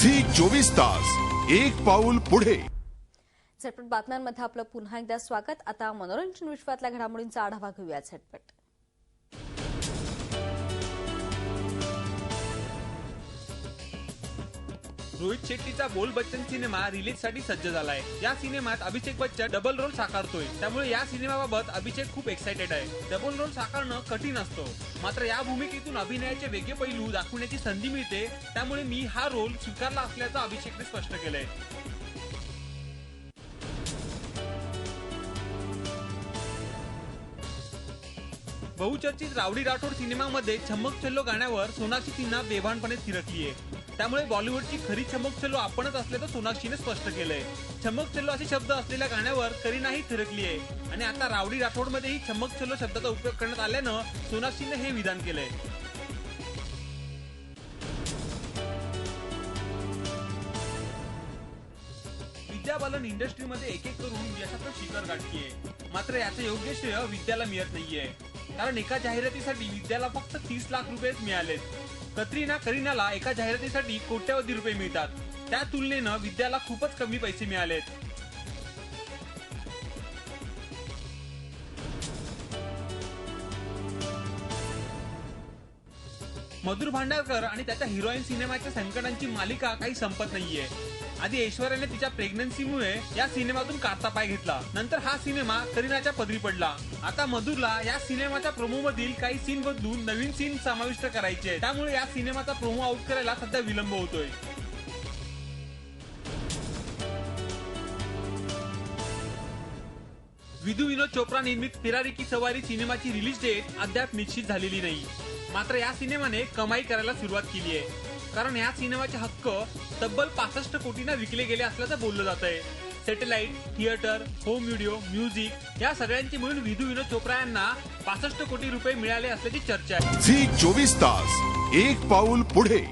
Zee 24 तास एक पाऊल पुढे। झटपट बातम्यांमध्ये आपलं पुन्हा एकदा स्वागत। आता मनोरंजन विश्वातल्या घडामोडींचा आढावा घेऊया झटपट। रोहित शेट्टीचा बोल बच्चन सिनेमा रिलीजसाठी सज्ज झालाय। या सिनेमात अभिषेक बच्चन डबल रोल साकारतोय, त्यामुळे या सिनेमाबाबत अभिषेक खूप एक्साइटेड आहे। डबल रोल साकारणं कठीण असतो, मात्र या भूमिकेतून अभिनयाचे वेगळे पैलू दाखवण्याची संधी मिळते, त्यामुळे मी हा रोल स्वीकारला असल्याचं अभिषेकने स्पष्ट केलंय। बहुचर्चित रावडी राठोड सिनेमामध्ये छम्मक छल्लो गाण्यावर सोनाक्षी सिन्हा बेभानपणे थिरकलीये, त्यामुळे बॉलिवूडची खरी छम्मक छल्लो आपणच असल्याचं सोनाक्षीने स्पष्ट केलंय। छम्मक छल्लो असे शब्द असलेल्या गाण्यावर करीनाही थिरकलीये आणि आता रावडी राठोडमध्येही छम्मक छल्लो शब्दाचा उपयोग करण्यात आल्यानं सोनाक्षीने हे विधान केलंय। विद्या बालन इंडस्ट्रीमध्ये एक एक करून यशाचं शिखर गाठतीये, मात्र याचं योग्य श्रेय विद्याला मिळत नाहीये, कारण एका जाहिरातीसाठी विद्याला फक्त 30 लाख रुपयेच मिळालेत। करीनाला एका जाहिरातीसाठी कोट्यवधी रुपये मिळतात, त्या तुलनेनं विद्याला खूपच कमी पैसे मिळालेत। मधुर भांडारकर आणि त्याच्या हिरोईन सिनेमाच्या संकटांची मालिका काही संपत नाहीये। आधी ऐश्वर्याने तिच्या प्रेग्नन्सीमुळे या सिनेमातून काढता पाय घेतला, नंतर हा सिनेमा करीनाच्या पदरी पडला। आता मधुरला या सिनेमाच्या प्रोमो मधील काही सीन बदलून नवीन सीन समाविष्ट करायचे, त्यामुळे या सिनेमाचा प्रोमो आउट करायला सध्या विलंब होतोय। विधू विनोद चोप्रा निर्मित फिरारी की सवारी सिनेमाची रिलीज डेट अद्याप निश्चित झालेली नाही, मात्र या सिनेमाने कमाई करायला सुरुवात केली आहे, कारण या सिनेमाचे हक्क तब्बल 65 कोटींना विकले गेले असल्याचं बोललं जात आहे। Satellite, theatre, home video, music या सगळ्यांची मिळून विधू विनोद चोप्रा यांना 65 कोटी रुपये मिळाले असल्याची चर्चा आहे। झी 24 तास एक पाऊल पुढे।